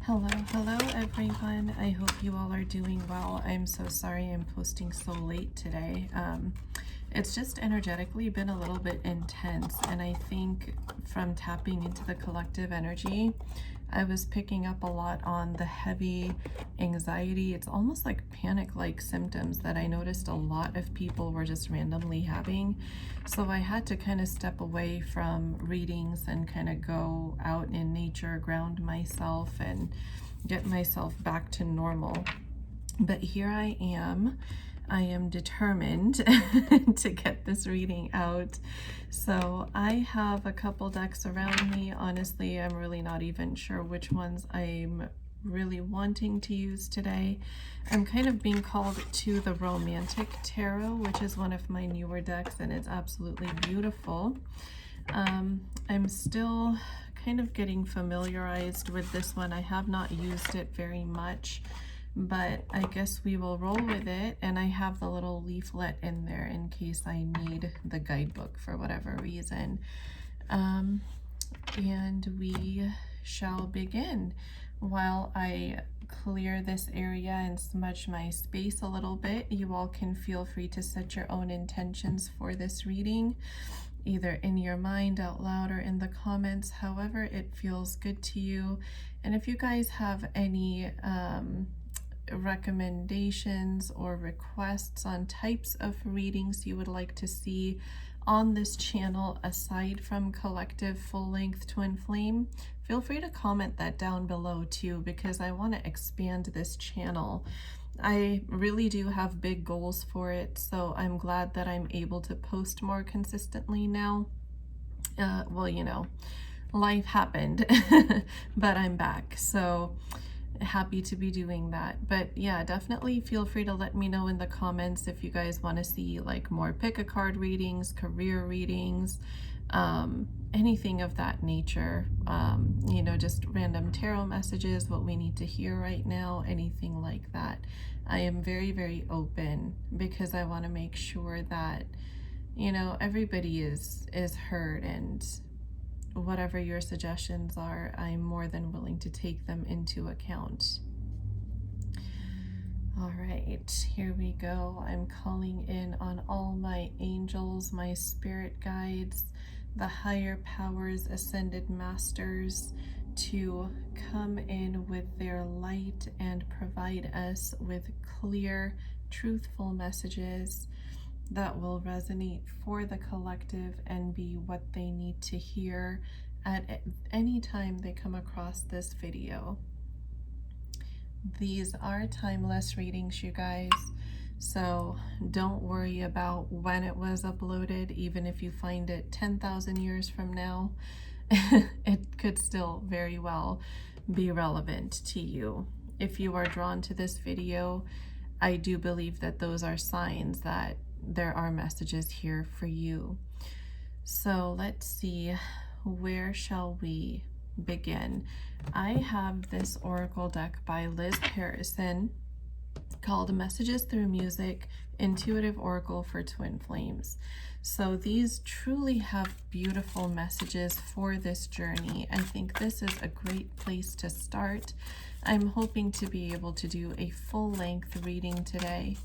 Hello everyone. I hope you all are doing well. I'm so sorry I'm posting so late today. It's just energetically been a little bit intense, and I think from tapping into the collective energy, I was picking up a lot on the heavy anxiety. It's almost like panic-like symptoms that I noticed a lot of people were just randomly having. So I had to kind of step away from readings and kind of go out in nature, ground myself, and get myself back to normal. But here I am. I am determined to get this reading out. So I have a couple decks around me. Honestly, I'm really not even sure which ones I'm really wanting to use today. I'm kind of being called to the Romantic Tarot, which is one of my newer decks, and it's absolutely beautiful. I'm still kind of getting familiarized with this one. I have not used it very much, but I guess we will roll with it. And I have the little leaflet in there in case I need the guidebook for whatever reason. And we shall begin. While I clear this area and smudge my space a little bit, you all can feel free to set your own intentions for this reading, either in your mind, out loud, or in the comments, however it feels good to you. And if you guys have any recommendations or requests on types of readings you would like to see on this channel aside from collective full-length twin flame, feel free to comment that down below too, because I want to expand this channel. I really do have big goals for it, so I'm glad that I'm able to post more consistently now. Well, you know, life happened, but I'm back, so happy to be doing that. But yeah, definitely feel free to let me know in the comments if you guys want to see like more pick a card readings, career readings, anything of that nature, you know, just random tarot messages, what we need to hear right now, anything like that. I am very, very open because I want to make sure that, you know, everybody is heard, and whatever your suggestions are, I'm more than willing to take them into account. All right, here we go. I'm calling in on all my angels, my spirit guides, the higher powers, ascended masters, to come in with their light and provide us with clear, truthful messages that will resonate for the collective and be what they need to hear at any time they come across this video. These are timeless readings, you guys, so don't worry about when it was uploaded. Even if you find it 10,000 years from now, it could still very well be relevant to you. If you are drawn to this video, I do believe that those are signs that there are messages here for you. So let's see, where shall we begin? I have this oracle deck by Liz Harrison called Messages Through Music, Intuitive Oracle for Twin Flames. So these truly have beautiful messages for this journey. I think this is a great place to start. I'm hoping to be able to do a full-length reading today.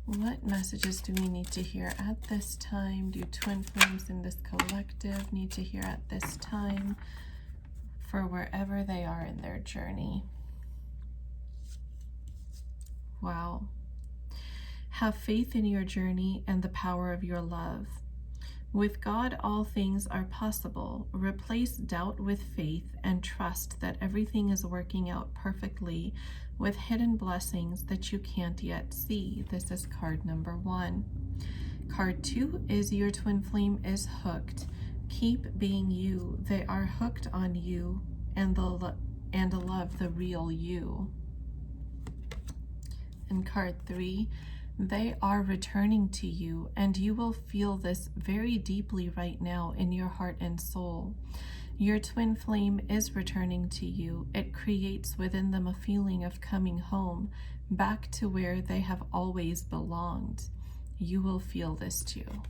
What messages do we need to hear at this time? Do twin flames in this collective need to hear at this time for wherever they are in their journey? Wow. Have faith in your journey and the power of your love. With God, all things are possible. Replace doubt with faith and trust that everything is working out perfectly with hidden blessings that you can't yet see. This is card number 1. Card 2 is your twin flame is hooked. Keep being you. They are hooked on you and love the real you. And card 3, they are returning to you, and you will feel this very deeply right now in your heart and soul. Your twin flame is returning to you. It creates within them a feeling of coming home, back to where they have always belonged. You will feel this too.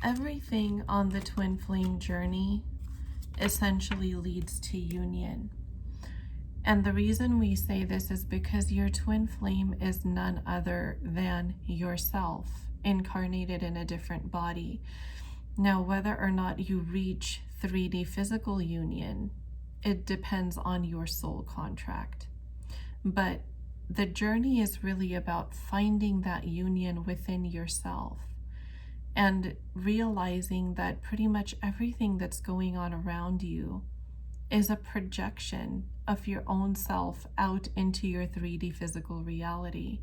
everything on the twin flame journey essentially leads to union. And the reason we say this is because your twin flame is none other than yourself, incarnated in a different body. Now, whether or not you reach 3D physical union, it depends on your soul contract. But the journey is really about finding that union within yourself and realizing that pretty much everything that's going on around you is a projection of your own self out into your 3D physical reality.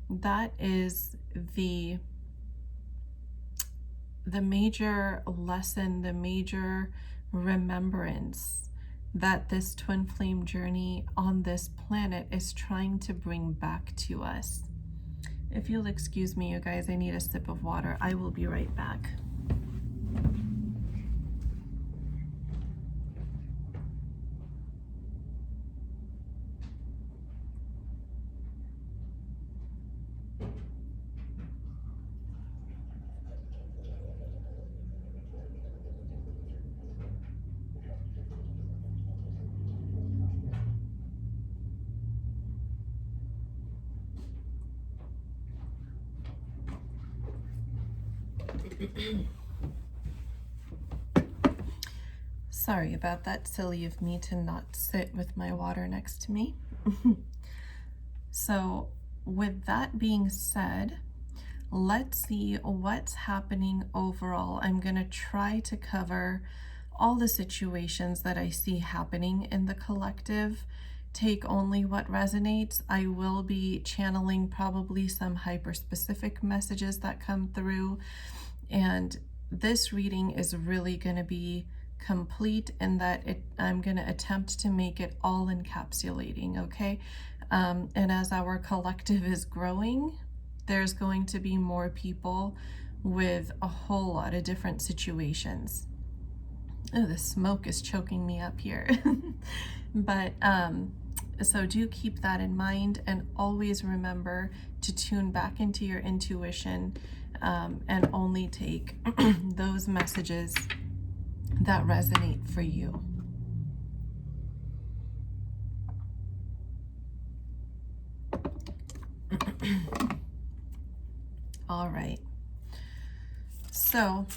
That is the major lesson, the major remembrance that this twin flame journey on this planet is trying to bring back to us. If you'll excuse me, you guys, I need a sip of water. I will be right back. Sorry about that, silly of me to not sit with my water next to me. So with that being said, let's see what's happening overall. I'm going to try to cover all the situations that I see happening in the collective. Take only what resonates. I will be channeling probably some hyper-specific messages that come through, and this reading is really going to be complete in that I'm going to attempt to make it all encapsulating, okay? And as our collective is growing, there's going to be more people with a whole lot of different situations. Oh, the smoke is choking me up here. But so do keep that in mind, and always remember to tune back into your intuition, and only take those messages that resonate for you. All right. So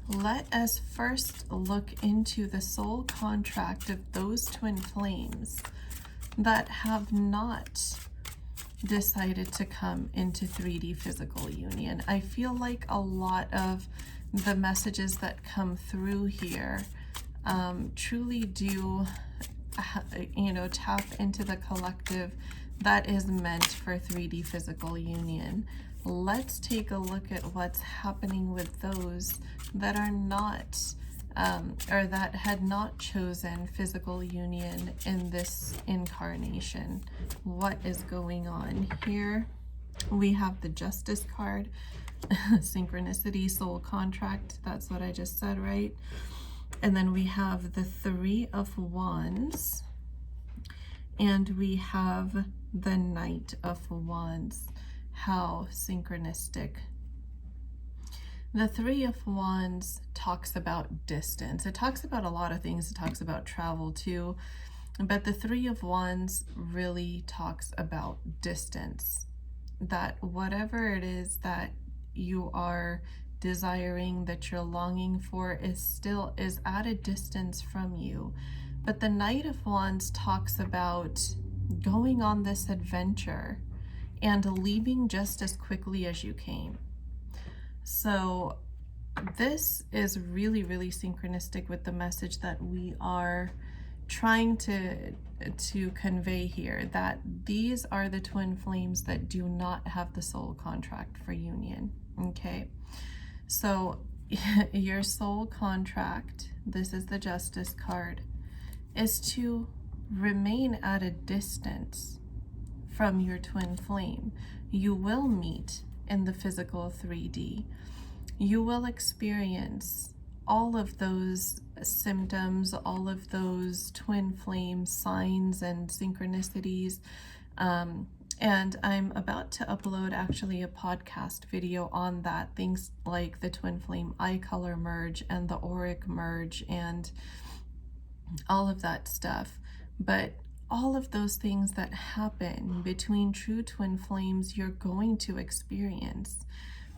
let us first look into the soul contract of those twin flames that have not decided to come into 3D physical union. I feel like a lot of the messages that come through here truly do, tap into the collective that is meant for 3D physical union. Let's take a look at what's happening with those that are not, or that had not chosen physical union in this incarnation. What is going on here? We have the Justice card, synchronicity, soul contract. That's what I just said, right? And then we have the Three of Wands, and we have the Knight of Wands. How synchronistic. The Three of Wands talks about distance. It talks about a lot of things. It talks about travel too, but the Three of Wands really talks about distance. That whatever it is that you are desiring, that you're longing for, is at a distance from you. But the Knight of Wands talks about going on this adventure and leaving just as quickly as you came. So this is really, really synchronistic with the message that we are trying to convey here, that these are the twin flames that do not have the soul contract for union. Okay, so your soul contract, this is the Justice card, is to remain at a distance from your twin flame. You will meet in the physical 3D. You will experience all of those symptoms, all of those twin flame signs and synchronicities, And I'm about to upload actually a podcast video on that, things like the twin flame eye color merge and the auric merge and all of that stuff. But all of those things that happen between true twin flames, you're going to experience.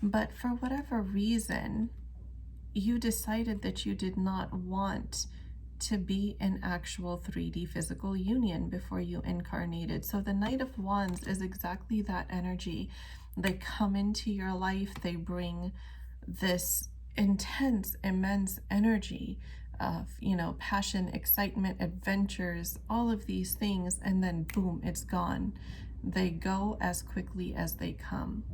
But for whatever reason, you decided that you did not want to be in actual 3D physical union before you incarnated. So the Knight of Wands is exactly that energy. They come into your life, they bring this intense, immense energy of, passion, excitement, adventures, all of these things, and then boom, it's gone. They go as quickly as they come.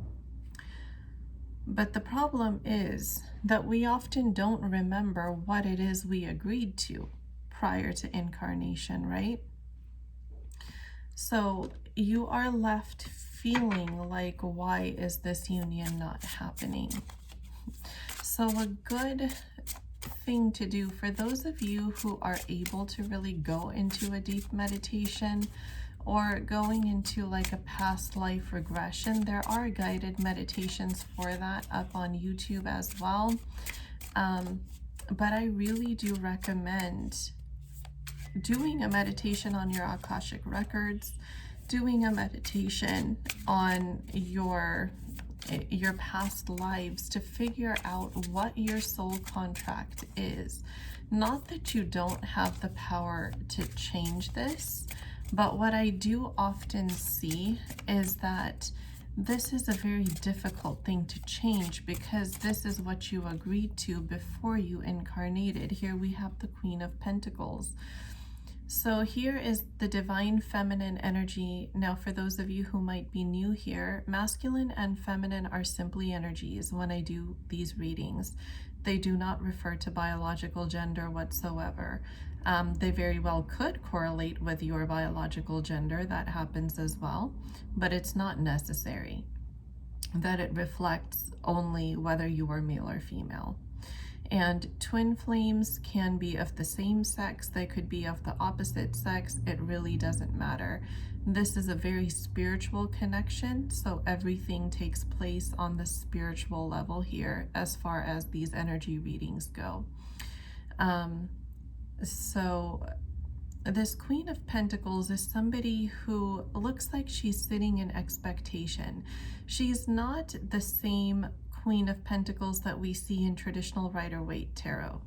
But the problem is that we often don't remember what it is we agreed to prior to incarnation, right? So you are left feeling like, why is this union not happening? So a good thing to do for those of you who are able to really go into a deep meditation or going into like a past life regression, there are guided meditations for that up on YouTube as well. But I really do recommend doing a meditation on your Akashic records, doing a meditation on your past lives to figure out what your soul contract is. Not that you don't have the power to change this, but what I do often see is that this is a very difficult thing to change because this is what you agreed to before you incarnated. Here we have the Queen of Pentacles. So here is the divine feminine energy. Now, for those of you who might be new here, masculine and feminine are simply energies when I do these readings. They do not refer to biological gender whatsoever. They very well could correlate with your biological gender. That happens as well, but it's not necessary that it reflects only whether you are male or female. And twin flames can be of the same sex, they could be of the opposite sex, it really doesn't matter. This is a very spiritual connection, so everything takes place on the spiritual level here as far as these energy readings go. So this Queen of Pentacles is somebody who looks like she's sitting in expectation. She's not the same Queen of Pentacles that we see in traditional Rider-Waite tarot.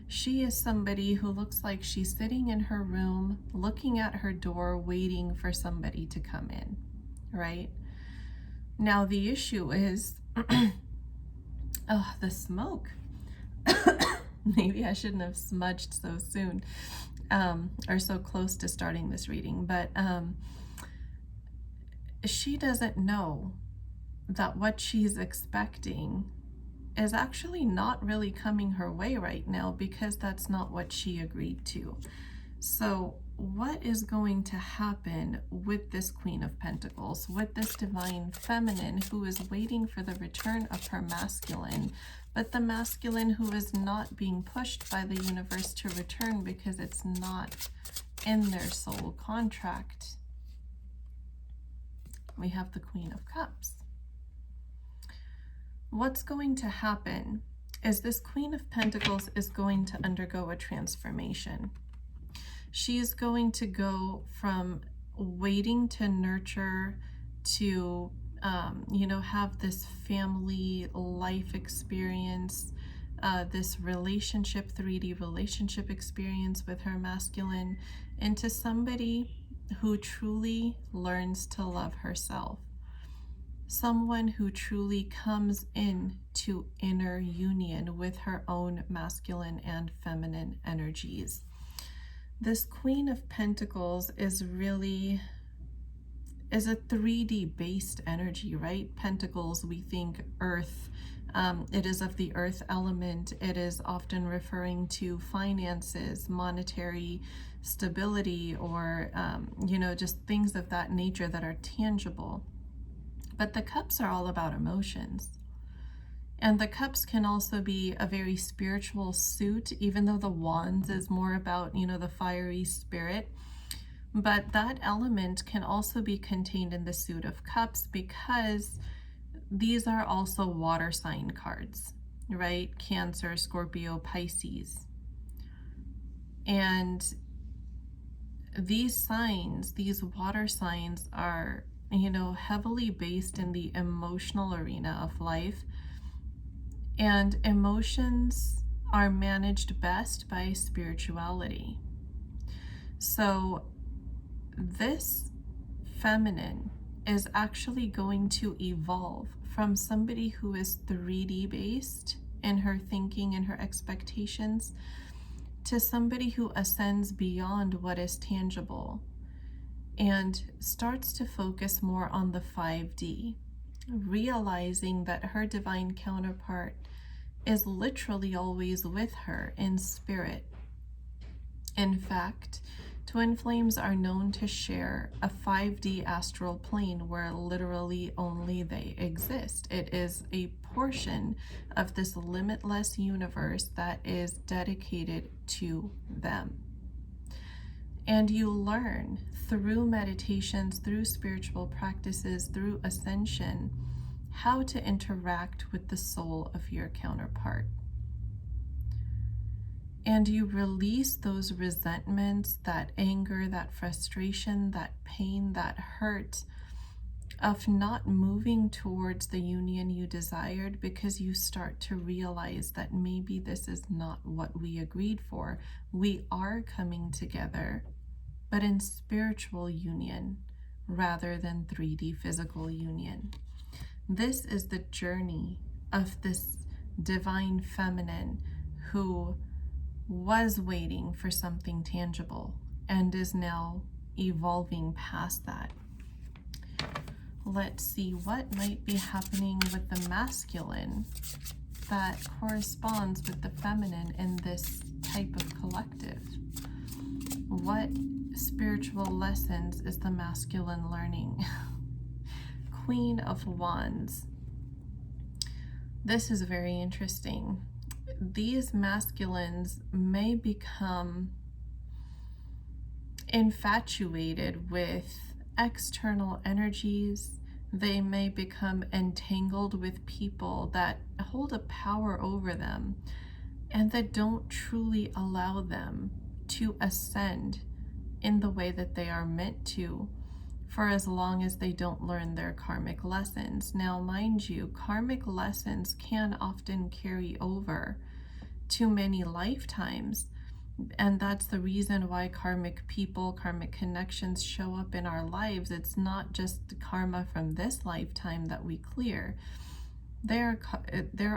She is somebody who looks like she's sitting in her room, looking at her door, waiting for somebody to come in, right? Now the issue is, oh, the smoke. Maybe I shouldn't have smudged so soon, or so close to starting this reading, but she doesn't know that what she's expecting is actually not really coming her way right now because that's not what she agreed to. So what is going to happen with this Queen of Pentacles, with this divine feminine who is waiting for the return of her masculine, but the masculine who is not being pushed by the universe to return because it's not in their soul contract? We have the Queen of Cups. What's going to happen is this Queen of Pentacles is going to undergo a transformation. She's going to go from waiting to nurture to, have this family life experience, this relationship, 3D relationship experience with her masculine, into somebody who truly learns to love herself. Someone who truly comes into inner union with her own masculine and feminine energies. This Queen of Pentacles is really a 3D based energy, right? Pentacles, we think earth. It is of the earth element. It is often referring to finances, monetary stability, or, just things of that nature that are tangible. But the cups are all about emotions. And the cups can also be a very spiritual suit, even though the wands is more about, the fiery spirit. But that element can also be contained in the Suit of Cups because these are also water sign cards, right? Cancer, Scorpio, Pisces. And these signs, these water signs are, heavily based in the emotional arena of life. And emotions are managed best by spirituality. So this feminine is actually going to evolve from somebody who is 3D based in her thinking and her expectations to somebody who ascends beyond what is tangible and starts to focus more on the 5D, realizing that her divine counterpart is literally always with her in spirit. In fact, twin flames are known to share a 5D astral plane where literally only they exist. It is a portion of this limitless universe that is dedicated to them. And you learn through meditations, through spiritual practices, through ascension, how to interact with the soul of your counterpart. And you release those resentments, that anger, that frustration, that pain, that hurt of not moving towards the union you desired, because you start to realize that maybe this is not what we agreed for. We are coming together, but in spiritual union rather than 3D physical union. This is the journey of this divine feminine who was waiting for something tangible and is now evolving past that. Let's see what might be happening with the masculine that corresponds with the feminine in this type of collective. What spiritual lessons is the masculine learning? Queen of Wands. This is very interesting. These masculines may become infatuated with external energies. They may become entangled with people that hold a power over them and that don't truly allow them to ascend in the way that they are meant to, for as long as they don't learn their karmic lessons. Now, mind you, karmic lessons can often carry over to many lifetimes, and that's the reason why karmic people, karmic connections show up in our lives. It's not just the karma from this lifetime that we clear. There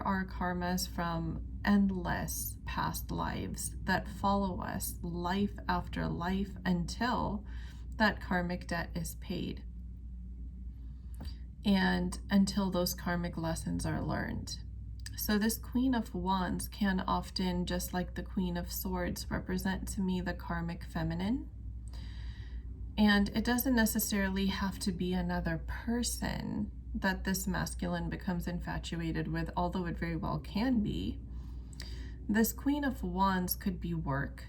are karmas from endless past lives that follow us life after life until that karmic debt is paid and until those karmic lessons are learned. So this Queen of Wands can often, just like the Queen of Swords, represent to me the karmic feminine. And it doesn't necessarily have to be another person that this masculine becomes infatuated with, although it very well can be. This Queen of Wands could be work.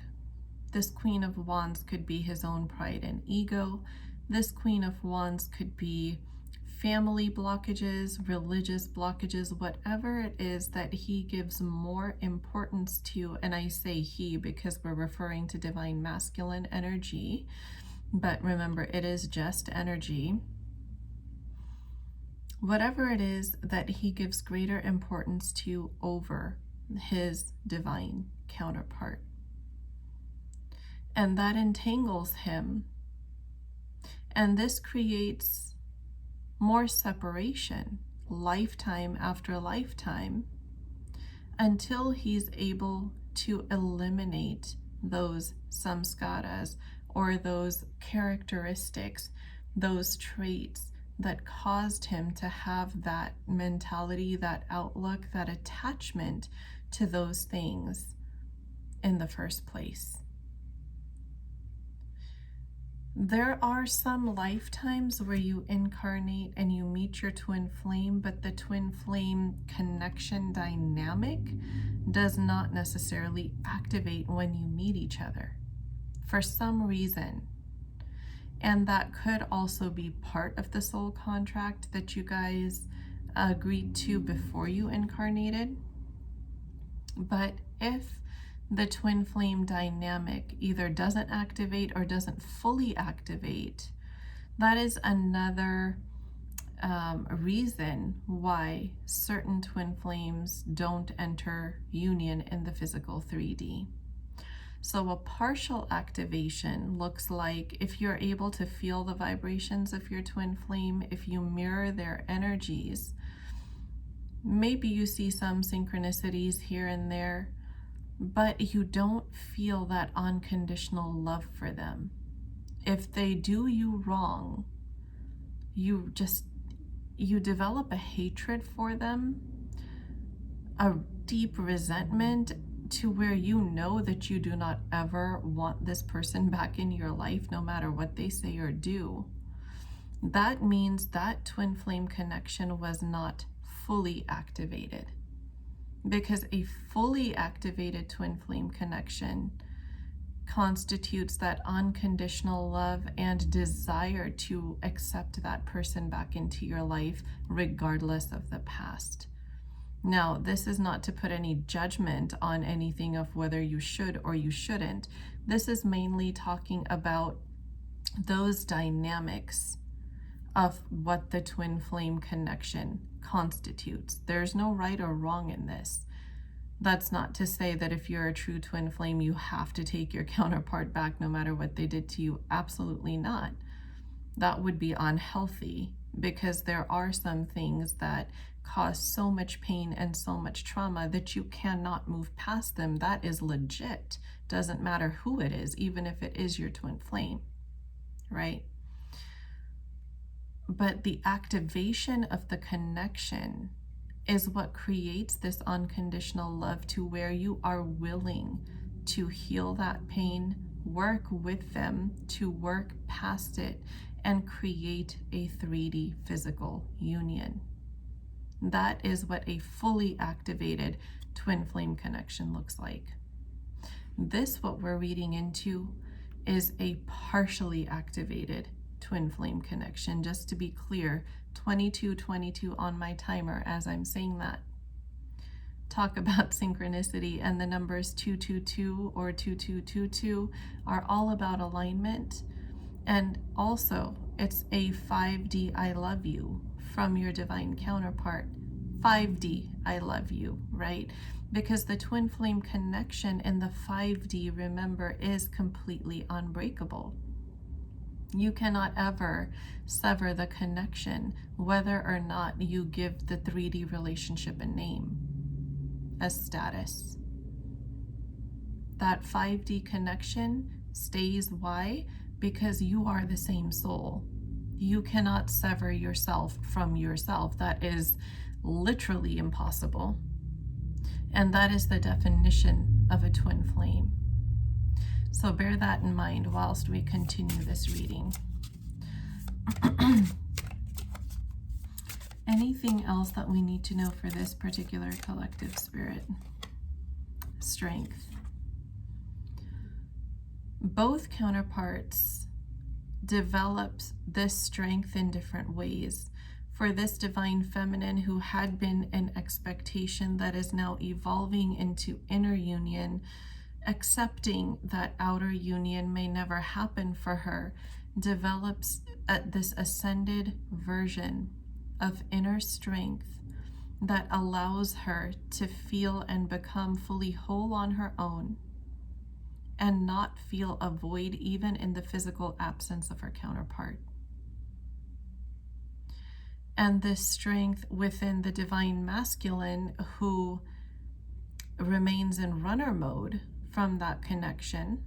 This Queen of Wands could be his own pride and ego. This Queen of Wands could be family blockages, religious blockages, whatever it is that he gives more importance to. And I say he because we're referring to divine masculine energy, but remember, it is just energy. Whatever it is that he gives greater importance to over his divine counterpart. And that entangles him. And this creates more separation, lifetime after lifetime, until he's able to eliminate those samskaras, or those characteristics, those traits that caused him to have that mentality, that outlook, that attachment to those things in the first place. There are some lifetimes where you incarnate and you meet your twin flame, but the twin flame connection dynamic does not necessarily activate when you meet each other. For some reason, And that could also be part of the soul contract that you guys agreed to before you incarnated. But if the twin flame dynamic either doesn't activate or doesn't fully activate, that is another reason why certain twin flames don't enter union in the physical 3D. So a partial activation looks like if you're able to feel the vibrations of your twin flame, if you mirror their energies, maybe you see some synchronicities here and there, but you don't feel that unconditional love for them. If they do you wrong, you develop a hatred for them, a deep resentment, to where you know that you do not ever want this person back in your life, no matter what they say or do. That means that twin flame connection was not fully activated, because a fully activated twin flame connection constitutes that unconditional love and desire to accept that person back into your life, regardless of the past. Now, this is not to put any judgment on anything of whether you should or you shouldn't. This is mainly talking about those dynamics of what the twin flame connection constitutes. There's no right or wrong in this. That's not to say that if you're a true twin flame, you have to take your counterpart back no matter what they did to you. Absolutely not. That would be unhealthy, because there are some things that cause so much pain and so much trauma that you cannot move past them. That is legit. Doesn't matter who it is, even if it is your twin flame, right? But the activation of the connection is what creates this unconditional love, to where you are willing to heal that pain, work with them to work past it, and create a 3D physical union. That is what a fully activated twin flame connection looks like. This, what we're reading into, is a partially activated twin flame connection. Just to be clear, 2222 on my timer as I'm saying that. Talk about synchronicity, and the numbers 222 or 2222 are all about alignment. And also, it's a 5D I love you from your divine counterpart. 5D I love you, right? Because the twin flame connection in the 5D, remember, is completely unbreakable. You cannot ever sever the connection, whether or not you give the 3D relationship a name, a status. That 5D connection stays. Why? Because you are the same soul. You cannot sever yourself from yourself. That is literally impossible. And that is the definition of a twin flame. So bear that in mind whilst we continue this reading. Anything else that we need to know for this particular collective spirit? Strength. Both counterparts developed this strength in different ways. For this divine feminine who had been an expectation that is now evolving into inner union, accepting that outer union may never happen for her, develops this ascended version of inner strength that allows her to feel and become fully whole on her own, and not feel a void even in the physical absence of her counterpart. And this strength within the divine masculine, who remains in runner mode from that connection,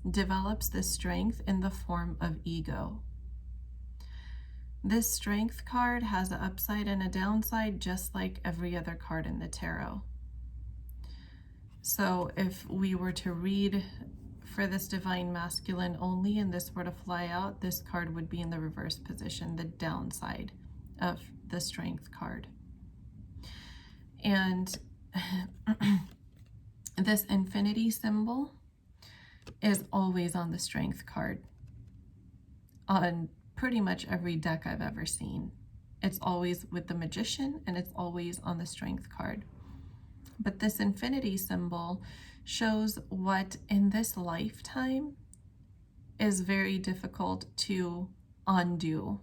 develops this strength in the form of ego. This strength card has an upside and a downside, just like every other card in the tarot. So if we were to read for this divine masculine only and this were to fly out, this card would be in the reverse position, the downside of the strength card. And this infinity symbol is always on the strength card. on pretty much every deck I've ever seen. It's always with the Magician, and it's always on the Strength card. But this infinity symbol shows what in this lifetime is very difficult to undo.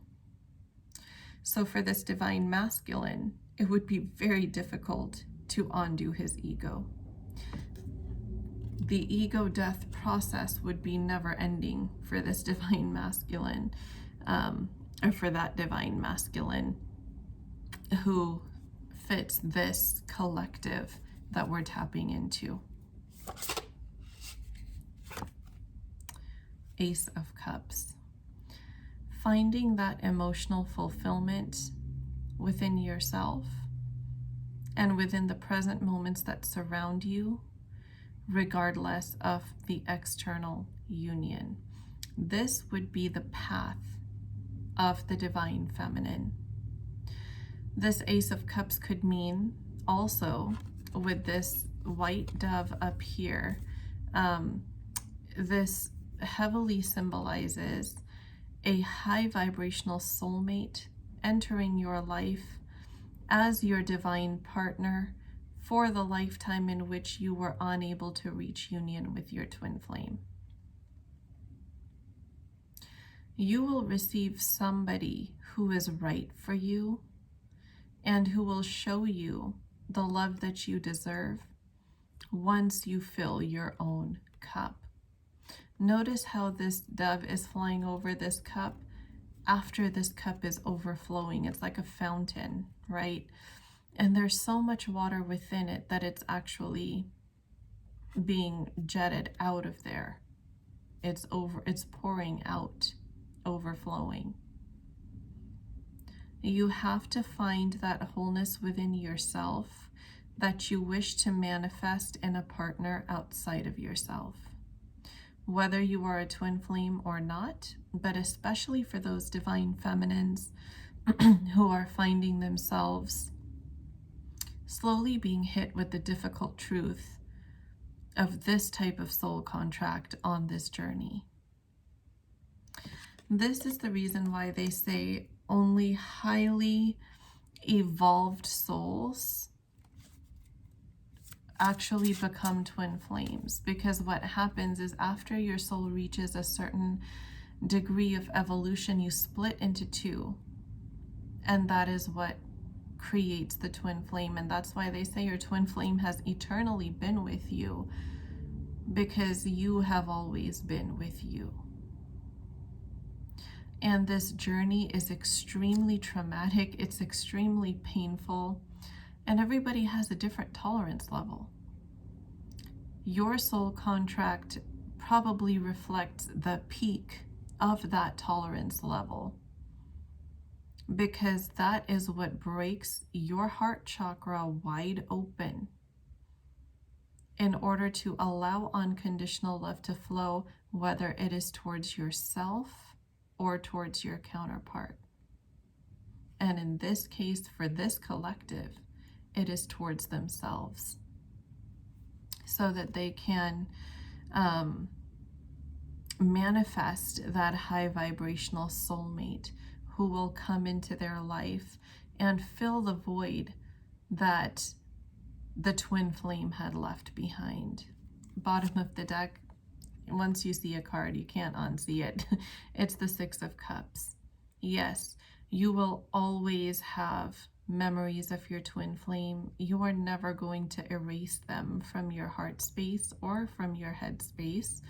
So for this divine masculine, it would be very difficult to undo his ego. The ego death process would be never ending for this divine masculine, or for that divine masculine who fits this collective that we're tapping into. Ace of Cups. Finding that emotional fulfillment within yourself and within the present moments that surround you, regardless of the external union. This would be the path of the divine feminine. This Ace of Cups could mean also, with this white dove up here, this heavily symbolizes a high vibrational soulmate entering your life as your divine partner for the lifetime in which you were unable to reach union with your twin flame. You will receive somebody who is right for you and who will show you the love that you deserve once you fill your own cup. Notice how this dove is flying over this cup after this cup is overflowing. It's like a fountain, right? And there's so much water within it that it's actually being jetted out of there. It's pouring out, overflowing. You have to find that wholeness within yourself that you wish to manifest in a partner outside of yourself. Whether you are a twin flame or not, but especially for those divine feminines who are finding themselves slowly being hit with the difficult truth of this type of soul contract on this journey. This is the reason why they say only highly evolved souls actually become twin flames, because what happens is after your soul reaches a certain degree of evolution, you split into two, and that is what creates the twin flame. And that's why they say your twin flame has eternally been with you, because you have always been with you. And this journey is extremely traumatic, it's extremely painful, and everybody has a different tolerance level. Your soul contract probably reflects the peak of that tolerance level, because that is what breaks your heart chakra wide open in order to allow unconditional love to flow, whether it is towards yourself or towards your counterpart. And in this case, for this collective, it is towards themselves, so that they can manifest that high vibrational soulmate who will come into their life and fill the void that the twin flame had left behind. Bottom of the deck, once you see a card, you can't unsee it. It's the Six of Cups. Yes, you will always have memories of your twin flame. You are never going to erase them from your heart space or from your head space,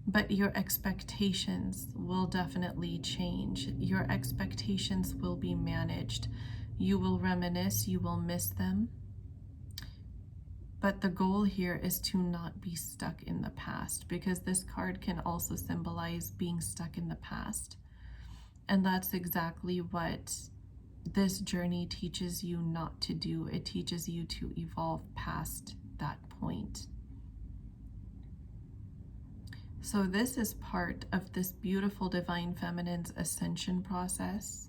but your expectations will definitely change. Your expectations will be managed. You will reminisce, you will miss them. But the goal here is to not be stuck in the past, because this card can also symbolize being stuck in the past. And that's exactly what this journey teaches you not to do. It teaches you to evolve past that point. So this is part of this beautiful divine feminine's ascension process.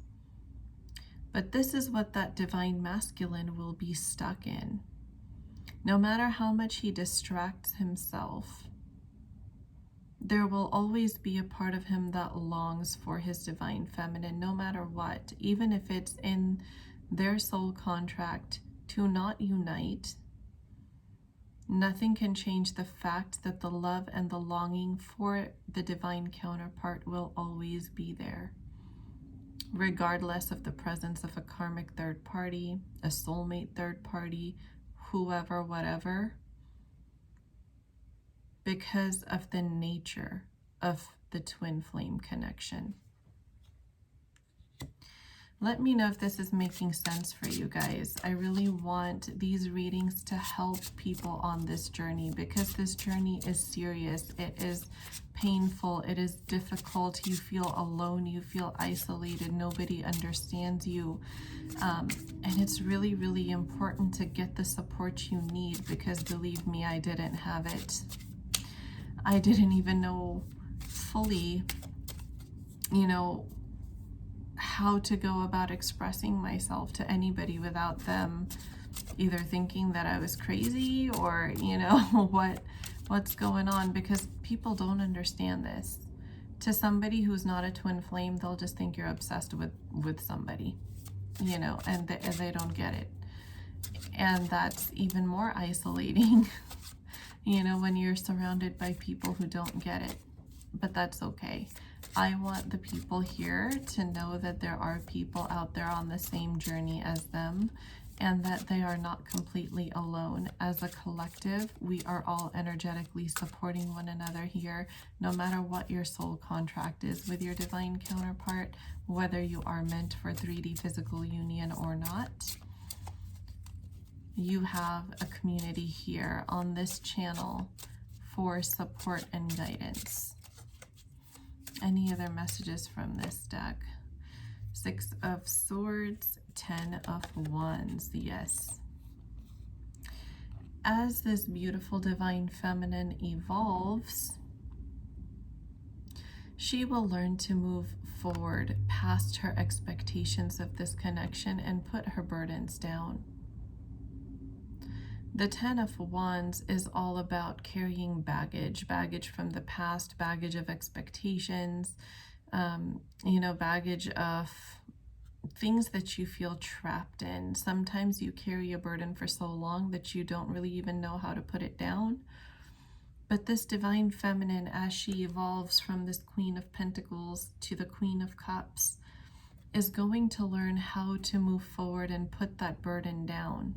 But this is what that divine masculine will be stuck in. No matter how much he distracts himself, there will always be a part of him that longs for his divine feminine, no matter what, even if it's in their soul contract to not unite. Nothing can change the fact that the love and the longing for the divine counterpart will always be there, regardless of the presence of a karmic third party, a soulmate third party, whoever, whatever, because of the nature of the twin flame connection. Let me know if this is making sense for you guys. I really want these readings to help people on this journey, because this journey is serious. It is painful. It is difficult. You feel alone. You feel isolated. Nobody understands you. And it's really, really important to get the support you need, because believe me, I didn't have it. I didn't even know fully, you know, how to go about expressing myself to anybody without them either thinking that I was crazy or, you know, what's going on, because people don't understand this. To somebody who's not a twin flame, they'll just think you're obsessed with somebody, you know, and they don't get it. And that's even more isolating, you know, when you're surrounded by people who don't get it. But that's okay. I want the people here to know that there are people out there on the same journey as them, and that they are not completely alone. As a collective, we are all energetically supporting one another here, no matter what your soul contract is with your divine counterpart, whether you are meant for 3D physical union or not. You have a community here on this channel for support and guidance. Any other messages from this deck? 6 of Swords, 10 of Wands. Yes. As this beautiful divine feminine evolves, she will learn to move forward past her expectations of this connection and put her burdens down. The 10 of Wands is all about carrying baggage from the past, baggage of expectations, you know, baggage of things that you feel trapped in. Sometimes you carry a burden for so long that you don't really even know how to put it down. But this divine feminine, as she evolves from this Queen of Pentacles to the Queen of Cups, is going to learn how to move forward and put that burden down.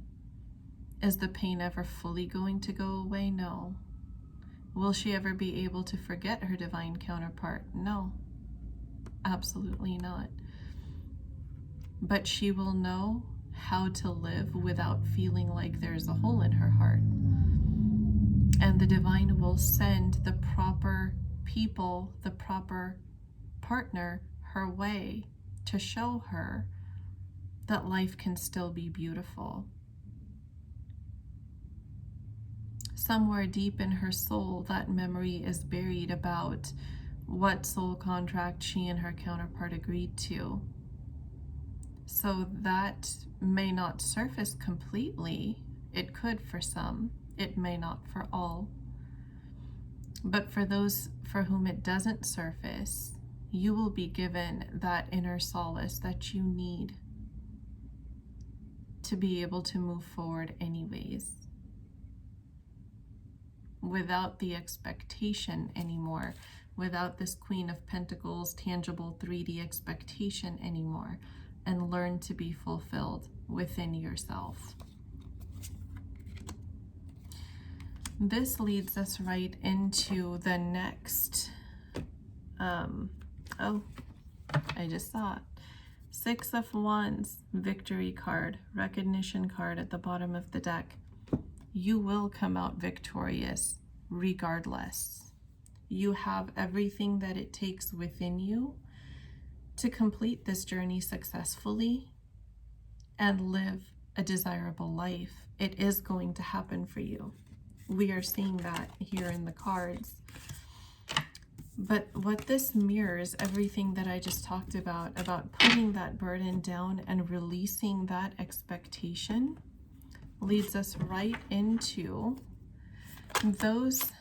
Is the pain ever fully going to go away? No. Will she ever be able to forget her divine counterpart? No. Absolutely not. But she will know how to live without feeling like there's a hole in her heart. And the divine will send the proper people, the proper partner her way to show her that life can still be beautiful. Somewhere deep in her soul, that memory is buried about what soul contract she and her counterpart agreed to. So that may not surface completely. It could for some. It may not for all. But for those for whom it doesn't surface, you will be given that inner solace that you need to be able to move forward anyways, without the expectation anymore, without this Queen of Pentacles tangible 3D expectation anymore, and learn to be fulfilled within yourself. This leads us right into the next, oh, I just saw it. 6 of Wands, victory card, recognition card at the bottom of the deck. You will come out victorious regardless. You have everything that it takes within you to complete this journey successfully and live a desirable life. It is going to happen for you. We are seeing that here in the cards. But what this mirrors, everything that I just talked about putting that burden down and releasing that expectation, leads us right into those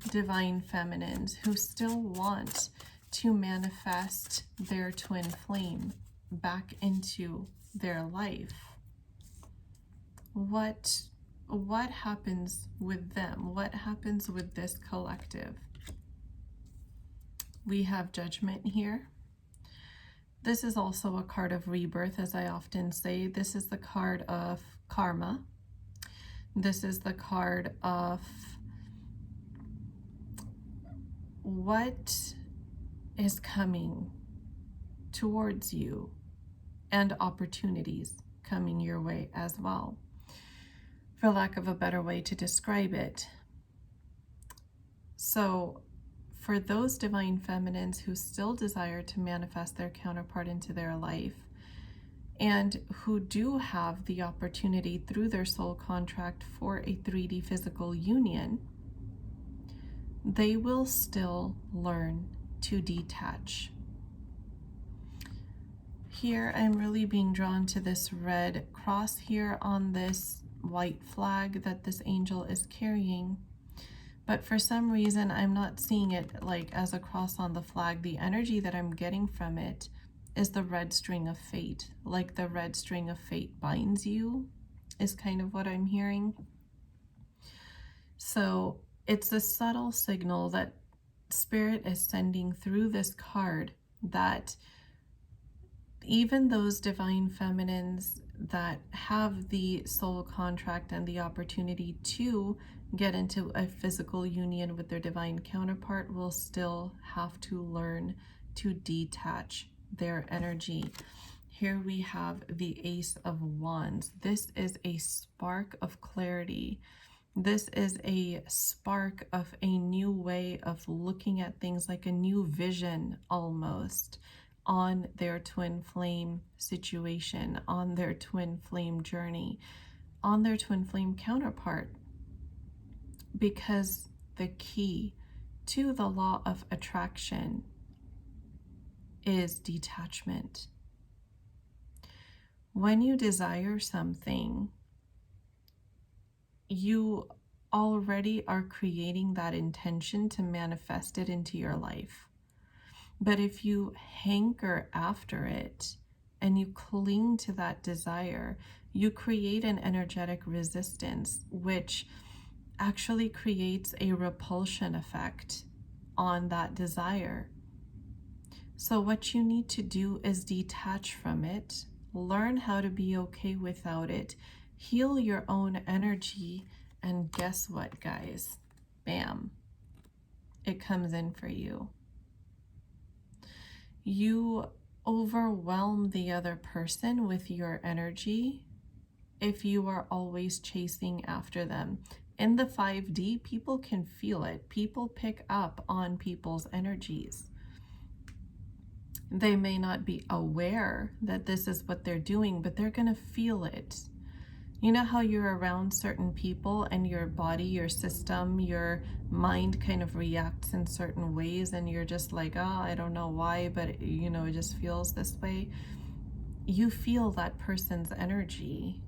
divine feminines who still want to manifest their twin flame back into their life, what happens with them? What happens with this collective? We have Judgment here. This is also a card of rebirth, as I often say. This is the card of karma. This is the card of what is coming towards you and opportunities coming your way as well, for lack of a better way to describe it. So for those divine feminines who still desire to manifest their counterpart into their life, and who do have the opportunity through their soul contract for a 3D physical union, they will still learn to detach. Here, I'm really being drawn to this red cross here on this white flag that this angel is carrying. But for some reason, I'm not seeing it like as a cross on the flag. The energy that I'm getting from it is the red string of fate. Like the red string of fate binds you, is kind of what I'm hearing. So it's a subtle signal that Spirit is sending through this card that even those divine feminines that have the soul contract and the opportunity to get into a physical union with their divine counterpart will still have to learn to detach their energy. Here we have the Ace of Wands. This is a spark of clarity. This is a spark of a new way of looking at things, like a new vision almost, on their twin flame situation, on their twin flame journey, on their twin flame counterpart. Because the key to the law of attraction is detachment. When you desire something, you already are creating that intention to manifest it into your life. But if you hanker after it and you cling to that desire, you create an energetic resistance, which actually creates a repulsion effect on that desire. So what you need to do is detach from it, learn how to be okay without it, heal your own energy, and guess what, guys? Bam. It comes in for you. You overwhelm the other person with your energy if you are always chasing after them. In the 5D, people can feel it. People pick up on people's energies. They may not be aware that this is what they're doing, but they're going to feel it. You know how you're around certain people and your body, your system, your mind kind of reacts in certain ways and you're just like, oh, I don't know why, but you know, it just feels this way. You feel that person's energy.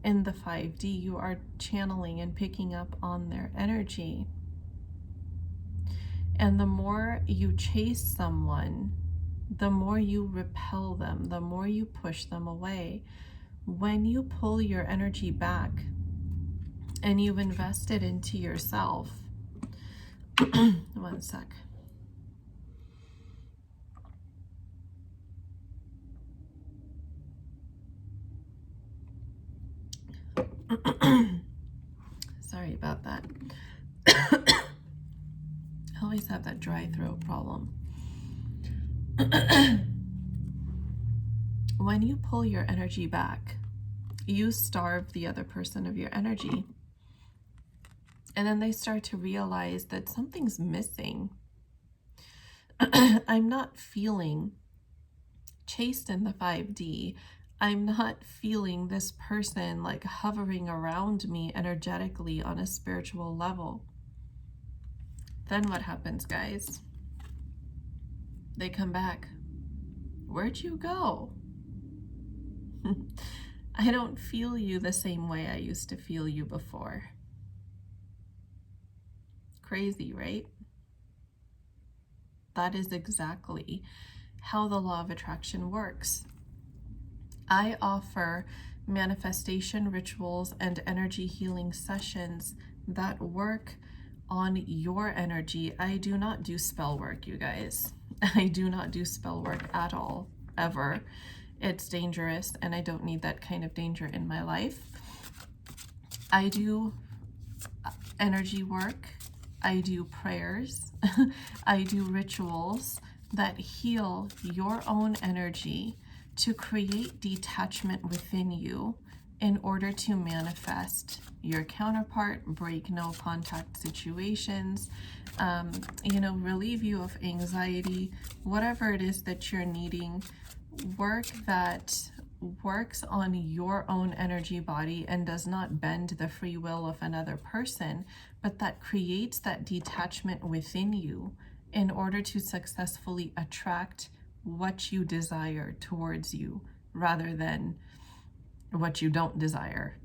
In the 5D, you are channeling and picking up on their energy. And the more you chase someone, the more you repel them, the more you push them away. When you pull your energy back and you invest it into yourself, one sec. Sorry about that. I always have that dry throat problem. When you pull your energy back, you starve the other person of your energy. And then they start to realize that something's missing. I'm not feeling chased in the 5D. I'm not feeling this person like hovering around me energetically on a spiritual level. Then what happens, guys? They come back. Where'd you go? I don't feel you the same way I used to feel you before. Crazy, right? That is exactly how the law of attraction works. I offer manifestation rituals and energy healing sessions that work on your energy. I do not do spell work, you guys. I do not do spell work at all, ever. It's dangerous, and I don't need that kind of danger in my life. I do energy work. I do prayers. I do rituals that heal your own energy to create detachment within you in order to manifest your counterpart, break no contact situations, relieve you of anxiety, whatever it is that you're needing, work that works on your own energy body and does not bend the free will of another person, but that creates that detachment within you in order to successfully attract what you desire towards you rather than what you don't desire,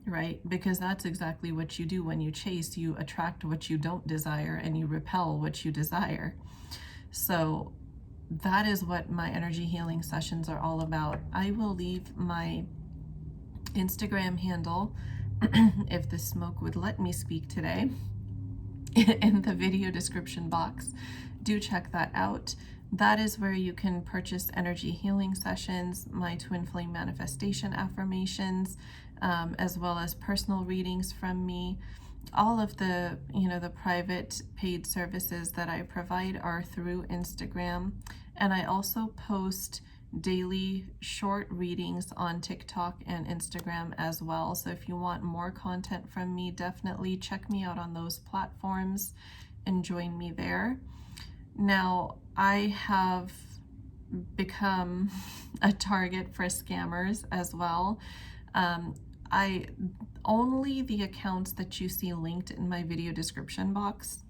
right? Because that's exactly what you do when you chase. You attract what you don't desire and you repel what you desire. So that is what my energy healing sessions are all about. I will leave my Instagram handle, if the smoke would let me speak today, in the video description box. Do check that out. That is where you can purchase energy healing sessions, my twin flame manifestation affirmations, as well as personal readings from me. All of the, the private paid services that I provide are through Instagram. And I also post daily short readings on TikTok and Instagram as well. So if you want more content from me, definitely check me out on those platforms and join me there. Now, I have become a target for scammers as well. Only the accounts that you see linked in my video description box,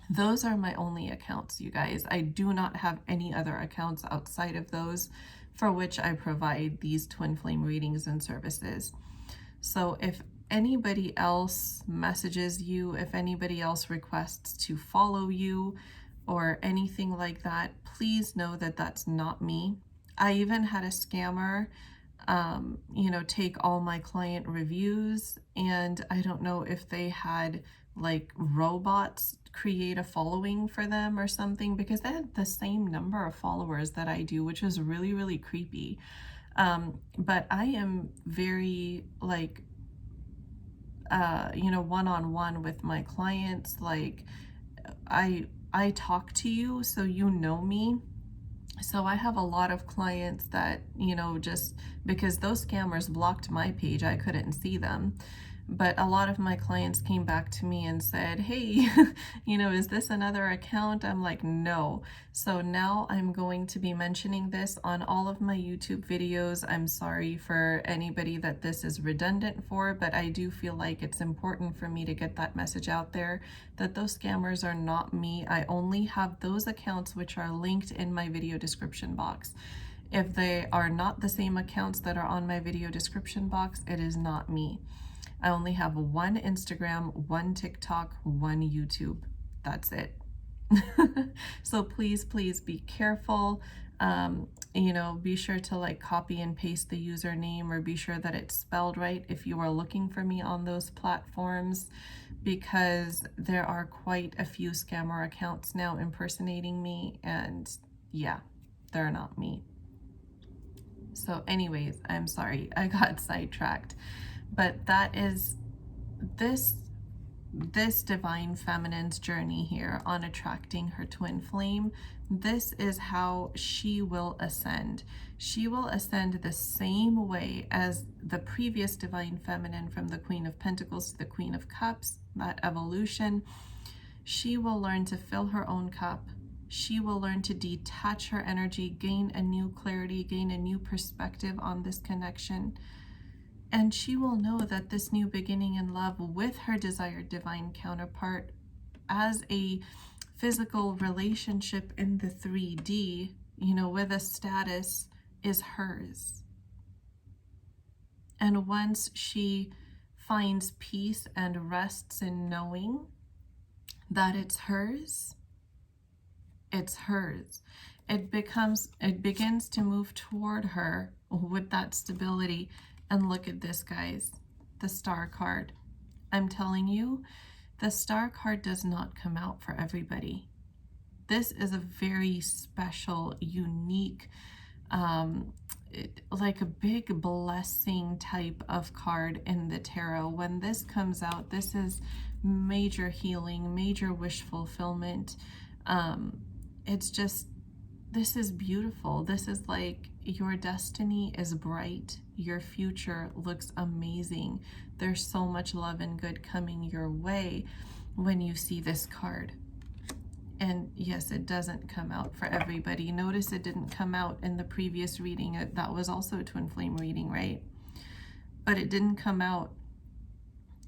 those are my only accounts, you guys. I do not have any other accounts outside of those for which I provide these twin flame readings and services. So if anybody else messages you, if anybody else requests to follow you or anything like that, please know that that's not me. I even had a scammer take all my client reviews, and I don't know if they had like robots create a following for them or something, because they had the same number of followers that I do, which is really, really creepy. But I am very like, one-on-one with my clients. Like I talk to you, so you know me. So I have a lot of clients that, just because those scammers blocked my page, I couldn't see them. But a lot of my clients came back to me and said, hey, is this another account? I'm like, no. So now I'm going to be mentioning this on all of my YouTube videos. I'm sorry for anybody that this is redundant for, but I do feel like it's important for me to get that message out there that those scammers are not me. I only have those accounts which are linked in my video description box. If they are not the same accounts that are on my video description box, it is not me. I only have one Instagram, one TikTok, one YouTube. That's it. So please, please be careful. Be sure to like copy and paste the username, or be sure that it's spelled right if you are looking for me on those platforms, because there are quite a few scammer accounts now impersonating me, and yeah, they're not me. So anyways, I'm sorry, I got sidetracked. But that is this divine feminine's journey here on attracting her twin flame. This is how she will ascend. She will ascend the same way as the previous divine feminine, from the Queen of Pentacles to the Queen of Cups, that evolution. She will learn to fill her own cup. She will learn to detach her energy, gain a new clarity, gain a new perspective on this connection. And she will know that this new beginning in love with her desired divine counterpart, as a physical relationship in the 3D, with a status, is hers. And once she finds peace and rests in knowing that it's hers. It's hers. It begins to move toward her with that stability. And look at this, guys, the Star card. I'm telling you, the Star card does not come out for everybody. This is a very special, unique, like a big blessing type of card in the tarot. When this comes out, this is major healing, major wish fulfillment. It's just, this is beautiful. This is like your destiny is bright. Your future looks amazing. There's so much love and good coming your way when you see this card. And yes, it doesn't come out for everybody. Notice it didn't come out in the previous reading. That was also a twin flame reading, right? But it didn't come out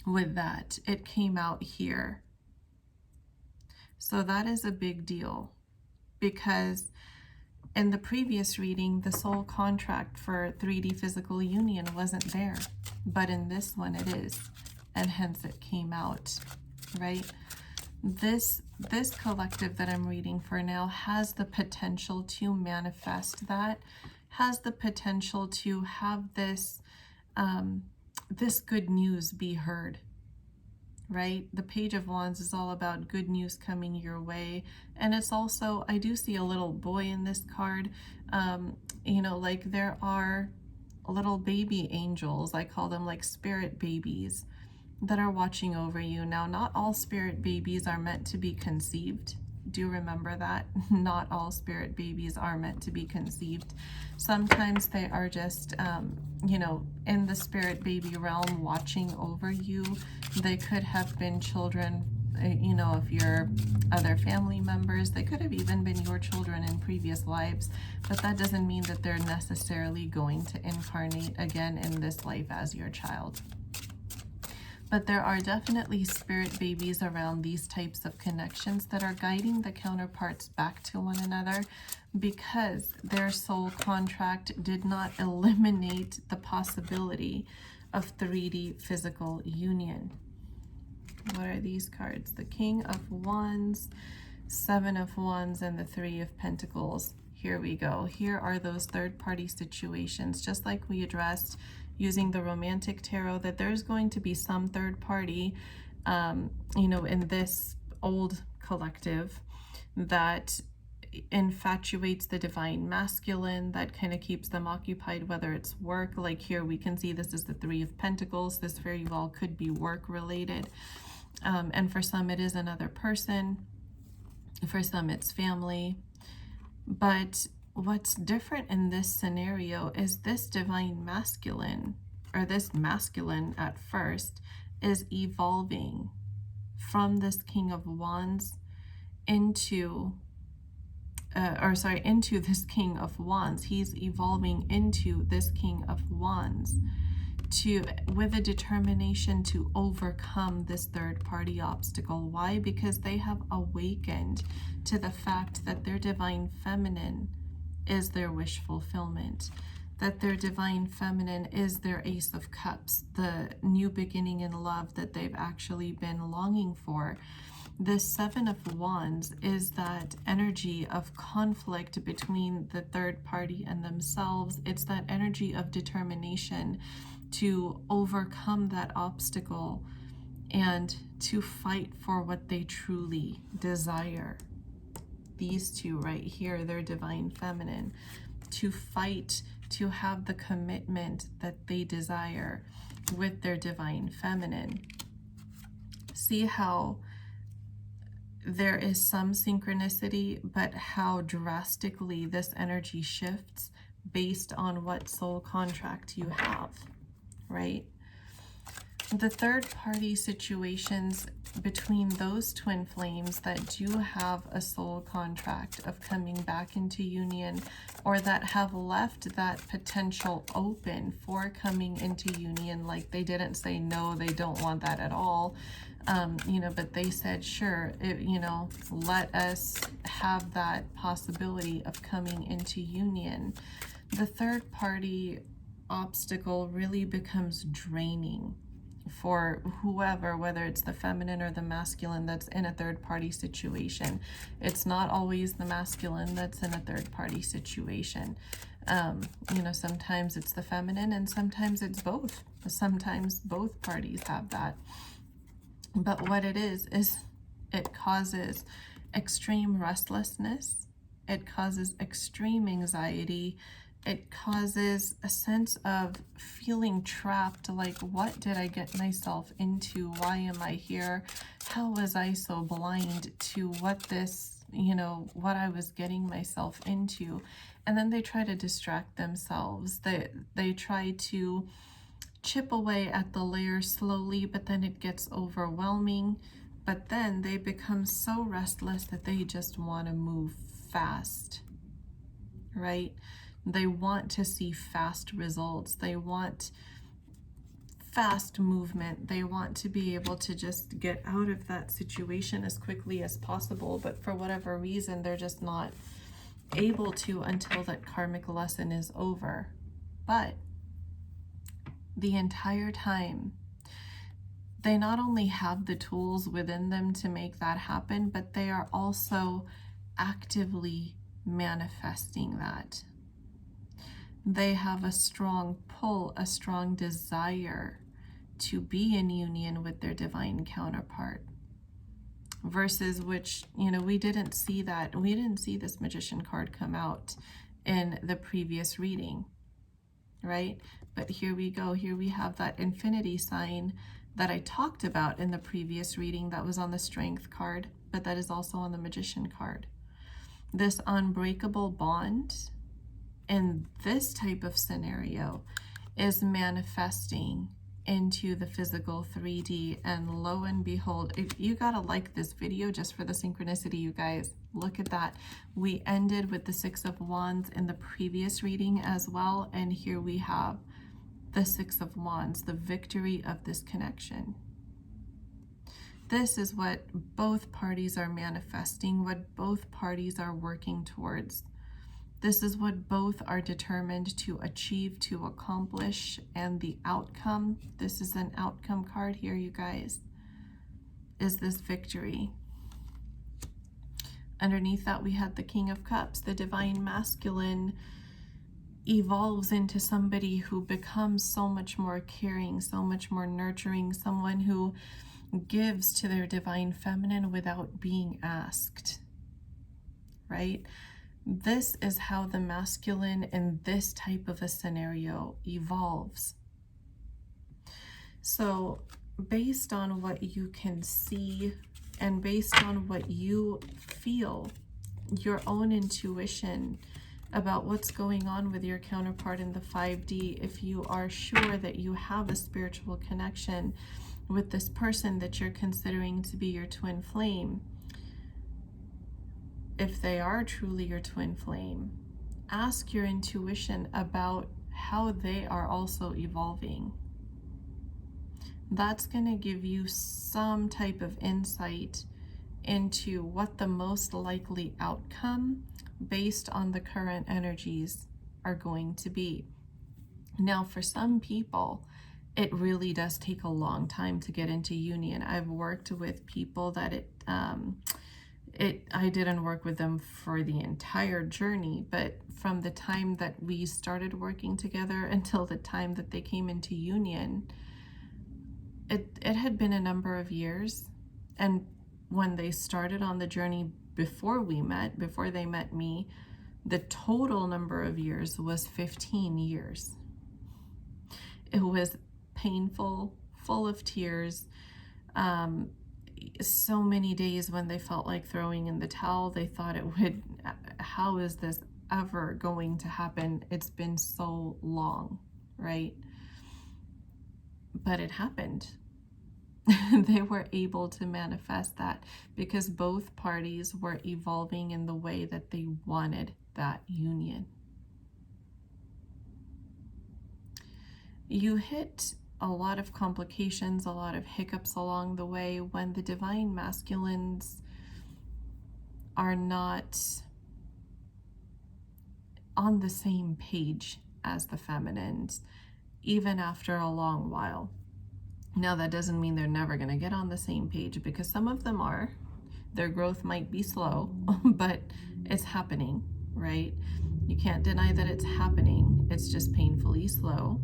with that. It came out here. So that is a big deal, because in the previous reading, the soul contract for 3D physical union wasn't there, but in this one it is, and hence it came out, right? This collective that I'm reading for now has the potential to manifest that, has the potential to have this this good news be heard, right? The Page of Wands is all about good news coming your way. And it's also, I do see a little boy in this card. You know, like there are little baby angels, I call them like spirit babies, that are watching over you. Now, not all spirit babies are meant to be conceived. Do remember that. Not all spirit babies are meant to be conceived. Sometimes they are just, you know, in the spirit baby realm watching over you. They could have been children, you know, of your other family members. They could have even been your children in previous lives, but that doesn't mean that they're necessarily going to incarnate again in this life as your child. But there are definitely spirit babies around these types of connections that are guiding the counterparts back to one another, because their soul contract did not eliminate the possibility of 3D physical union. What are these cards? The King of Wands, Seven of Wands, and the Three of Pentacles. Here we go. Here are those third-party situations, just like we addressed using the romantic tarot, that there's going to be some third party, you know, in this old collective that infatuates the divine masculine, that kind of keeps them occupied, whether it's work. Like here we can see this is the Three of Pentacles. This very well could be work related. And for some it is another person. For some it's family. But what's different in this scenario is this divine masculine, or this masculine at first, is evolving from this King of Wands into, into this King of Wands. He's evolving into this King of Wands with a determination to overcome this third party obstacle. Why? Because they have awakened to the fact that their divine feminine is their wish fulfillment, that their divine feminine is their Ace of Cups, the new beginning in love that they've actually been longing for. This Seven of Wands is that energy of conflict between the third party and themselves. It's that energy of determination to overcome that obstacle and to fight for what they truly desire. These two right here, their divine feminine, to fight, to have the commitment that they desire with their divine feminine. See how there is some synchronicity, but how drastically this energy shifts based on what soul contract you have, right? The third party situations between those twin flames that do have a soul contract of coming back into union, or that have left that potential open for coming into union, like they didn't say no, they don't want that at all, you know, but they said sure, you know, let us have that possibility of coming into union. The third party obstacle really becomes draining, for whoever, whether it's the feminine or the masculine that's in a third party situation. It's not always the masculine that's in a third party situation. You know, sometimes it's the feminine and sometimes it's both. Sometimes both parties have that. But what it is it causes extreme restlessness. It causes extreme anxiety. It causes a sense of feeling trapped, like, what did I get myself into? Why am I here? How was I so blind to what this, you know, what I was getting myself into? And then they try to distract themselves. They try to chip away at the layer slowly, but then it gets overwhelming. But then they become so restless that they just want to move fast, right? They want to see fast results. They want fast movement. They want to be able to just get out of that situation as quickly as possible. But for whatever reason, they're just not able to until that karmic lesson is over. But the entire time, they not only have the tools within them to make that happen, but they are also actively manifesting that. They have a strong pull, a strong desire to be in union with their divine counterpart. Versus which, you know, we didn't see that. We didn't see this Magician card come out in the previous reading, right? But here we go. Here we have that infinity sign that I talked about in the previous reading that was on the Strength card, but that is also on the Magician card. This unbreakable bond in this type of scenario is manifesting into the physical 3D, and lo and behold, you gotta like this video just for the synchronicity, you guys. Look at that. We ended with the Six of Wands in the previous reading as well, and here we have the Six of Wands, the victory of this connection. This is what both parties are manifesting, what both parties are working towards. This is what both are determined to achieve, to accomplish, and the outcome, this is an outcome card here, you guys, is this victory. Underneath that, we had the King of Cups. The divine masculine evolves into somebody who becomes so much more caring, so much more nurturing, someone who gives to their divine feminine without being asked, right? This is how the masculine in this type of a scenario evolves. So based on what you can see and based on what you feel, your own intuition about what's going on with your counterpart in the 5D, if you are sure that you have a spiritual connection with this person that you're considering to be your twin flame, if they are truly your twin flame, ask your intuition about how they are also evolving. That's going to give you some type of insight into what the most likely outcome based on the current energies are going to be. Now, for some people, it really does take a long time to get into union. I've worked with people that I didn't work with them for the entire journey, but from the time that we started working together until the time that they came into union, it had been a number of years. And when they started on the journey before they met me, the total number of years was 15 years. It was painful, full of tears, so many days when they felt like throwing in the towel. They thought it would, how is this ever going to happen? It's been so long, right? But it happened. They were able to manifest that because both parties were evolving in the way that they wanted that union. You hit a lot of complications, a lot of hiccups along the way when the divine masculines are not on the same page as the feminines, even after a long while. Now, that doesn't mean they're never going to get on the same page, because some of them are. Their growth might be slow, but it's happening, right? You can't deny that it's happening. It's just painfully slow.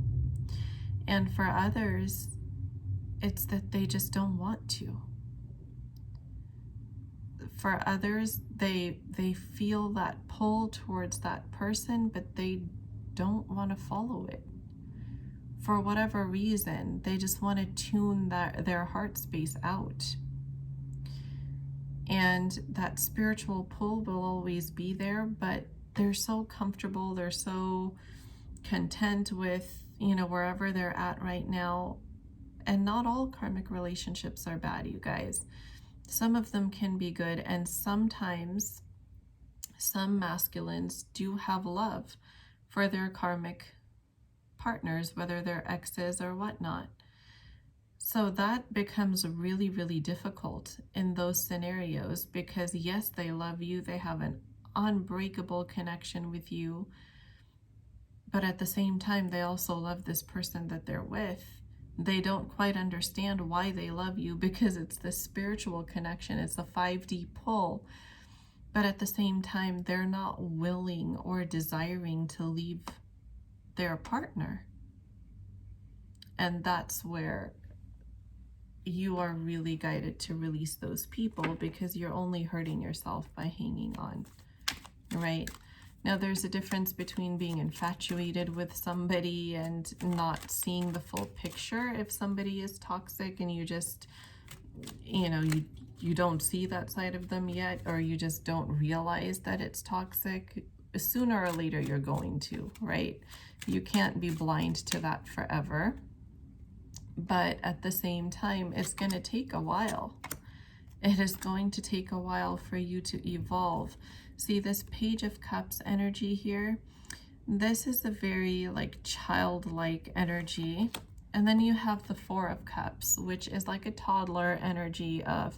And for others, it's that they just don't want to. For others, they feel that pull towards that person, but they don't want to follow it. For whatever reason, they just want to tune their heart space out. And that spiritual pull will always be there, but they're so comfortable, they're so content with, wherever they're at right now. And not all karmic relationships are bad, you guys. Some of them can be good, and sometimes some masculines do have love for their karmic partners, whether they're exes or whatnot. So that becomes really, really difficult in those scenarios, because yes, they love you, they have an unbreakable connection with you, but at the same time, they also love this person that they're with. They don't quite understand why they love you, because it's the spiritual connection, it's the 5D pull. But at the same time, they're not willing or desiring to leave their partner. And that's where you are really guided to release those people, because you're only hurting yourself by hanging on, right? Now, there's a difference between being infatuated with somebody and not seeing the full picture. If somebody is toxic and you just, you don't see that side of them yet, or you just don't realize that it's toxic, sooner or later you're going to, right? You can't be blind to that forever. But at the same time, it's going to take a while. It is going to take a while for you to evolve. See this Page of Cups energy here? This is a very childlike energy. And then you have the Four of Cups, which is like a toddler energy of,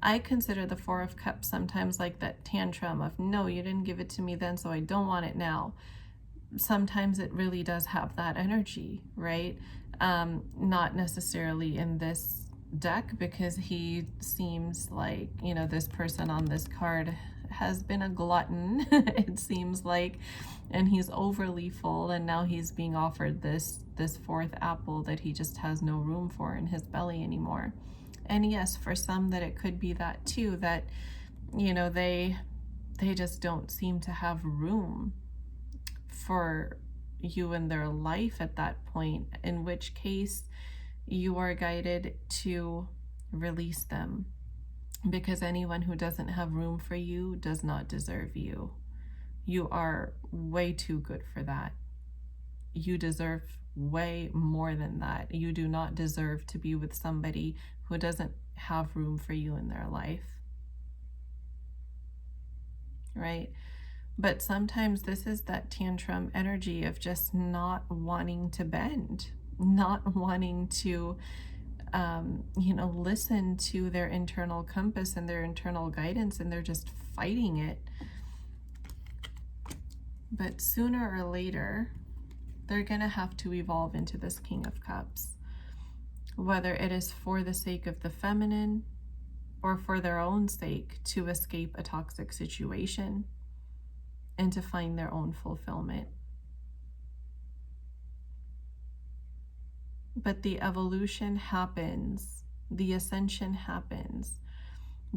I consider the Four of Cups sometimes like that tantrum of, no, you didn't give it to me then, so I don't want it now. Sometimes it really does have that energy, right? Not necessarily in this deck, because he seems like, this person on this card has been a glutton, it seems like, and he's overly full, and now he's being offered this fourth apple that he just has no room for in his belly anymore. And yes, for some that it could be that too, that they just don't seem to have room for you in their life at that point, in which case you are guided to release them, because anyone who doesn't have room for you does not deserve you. You are way too good for that. You deserve way more than that. You do not deserve to be with somebody who doesn't have room for you in their life, right? But sometimes this is that tantrum energy of just not wanting to bend, not wanting to, listen to their internal compass and their internal guidance, and they're just fighting it. But sooner or later, they're going to have to evolve into this King of Cups, whether it is for the sake of the feminine or for their own sake, to escape a toxic situation and to find their own fulfillment. But the evolution happens, the ascension happens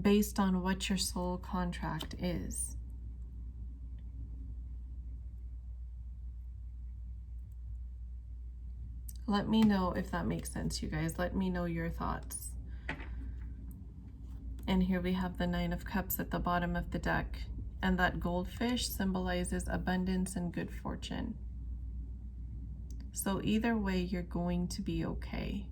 based on what your soul contract is. Let me know if that makes sense, you guys. Let me know your thoughts. And here we have the Nine of Cups at the bottom of the deck. And that goldfish symbolizes abundance and good fortune. So either way, you're going to be okay.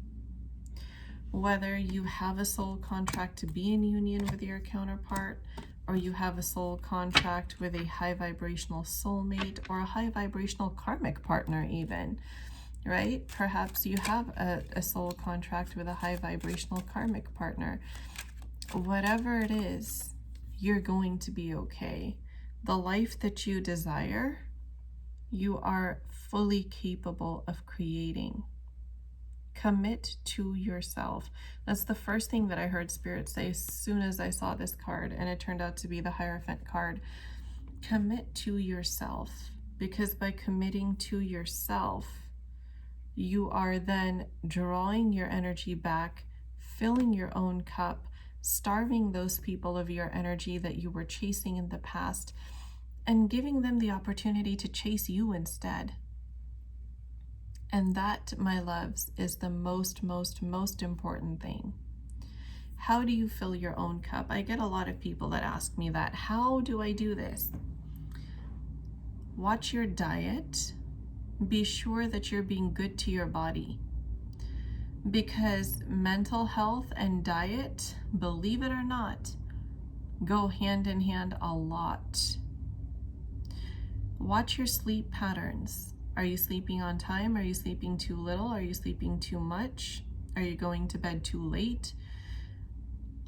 Whether you have a soul contract to be in union with your counterpart, or you have a soul contract with a high vibrational soulmate, or a high vibrational karmic partner even, right? Perhaps you have a soul contract with a high vibrational karmic partner. Whatever it is, you're going to be okay. The life that you desire, you are fully capable of creating. Commit to yourself. That's the first thing that I heard Spirit say as soon as I saw this card, and it turned out to be the Hierophant card. Commit to yourself, because by committing to yourself, you are then drawing your energy back, filling your own cup, starving those people of your energy that you were chasing in the past, and giving them the opportunity to chase you instead. And that, my loves, is the most important thing. How do you fill your own cup? I get a lot of people that ask me that. How do I do this? Watch your diet. Be sure that you're being good to your body. Because mental health and diet, believe it or not, go hand in hand a lot. Watch your sleep patterns. Are you sleeping on time? Are you sleeping too little? Are you sleeping too much? Are you going to bed too late?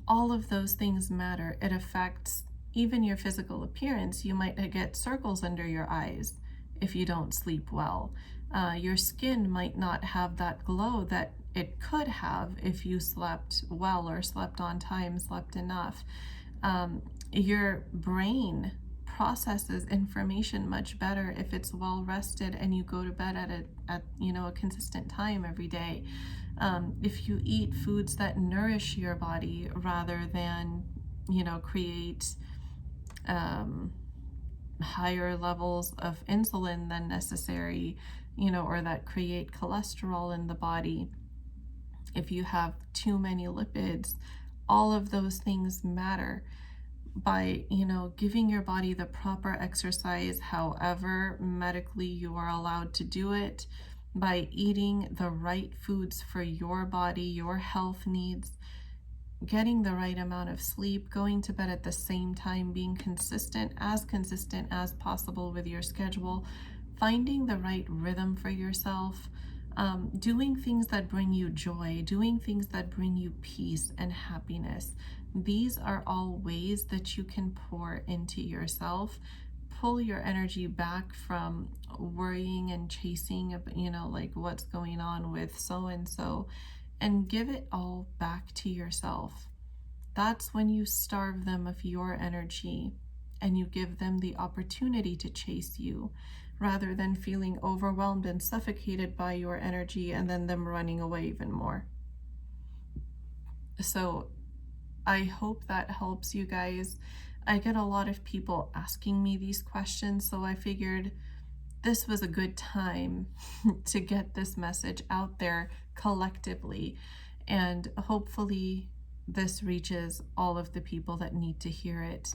All of those things matter. It affects even your physical appearance. You might get circles under your eyes if you don't sleep well. Your skin might not have that glow that it could have if you slept well or slept on time, slept enough. Your brain processes information much better if it's well rested and you go to bed at a consistent time every day. If you eat foods that nourish your body rather than create higher levels of insulin than necessary, or that create cholesterol in the body. If you have too many lipids, all of those things matter. By giving your body the proper exercise, however medically you are allowed to do it, by eating the right foods for your body, your health needs, getting the right amount of sleep, going to bed at the same time, being consistent as possible with your schedule, finding the right rhythm for yourself, doing things that bring you joy, doing things that bring you peace and happiness. These are all ways that you can pour into yourself, pull your energy back from worrying and chasing, like what's going on with so-and-so, and give it all back to yourself. That's when you starve them of your energy and you give them the opportunity to chase you, rather than feeling overwhelmed and suffocated by your energy and then them running away even more. So I hope that helps you guys. I get a lot of people asking me these questions, so I figured this was a good time to get this message out there collectively, and hopefully this reaches all of the people that need to hear it.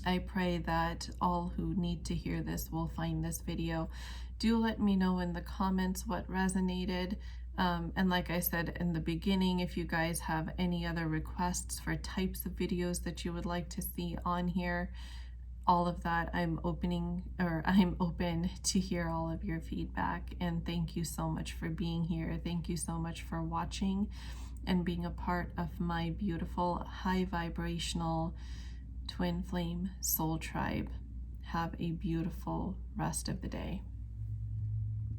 I pray that all who need to hear this will find this video. Do let me know in the comments what resonated. And like I said in the beginning, if you guys have any other requests for types of videos that you would like to see on here, all of that, I'm open to hear all of your feedback. And thank you so much for being here. Thank you so much for watching and being a part of my beautiful high vibrational twin flame soul tribe. Have a beautiful rest of the day.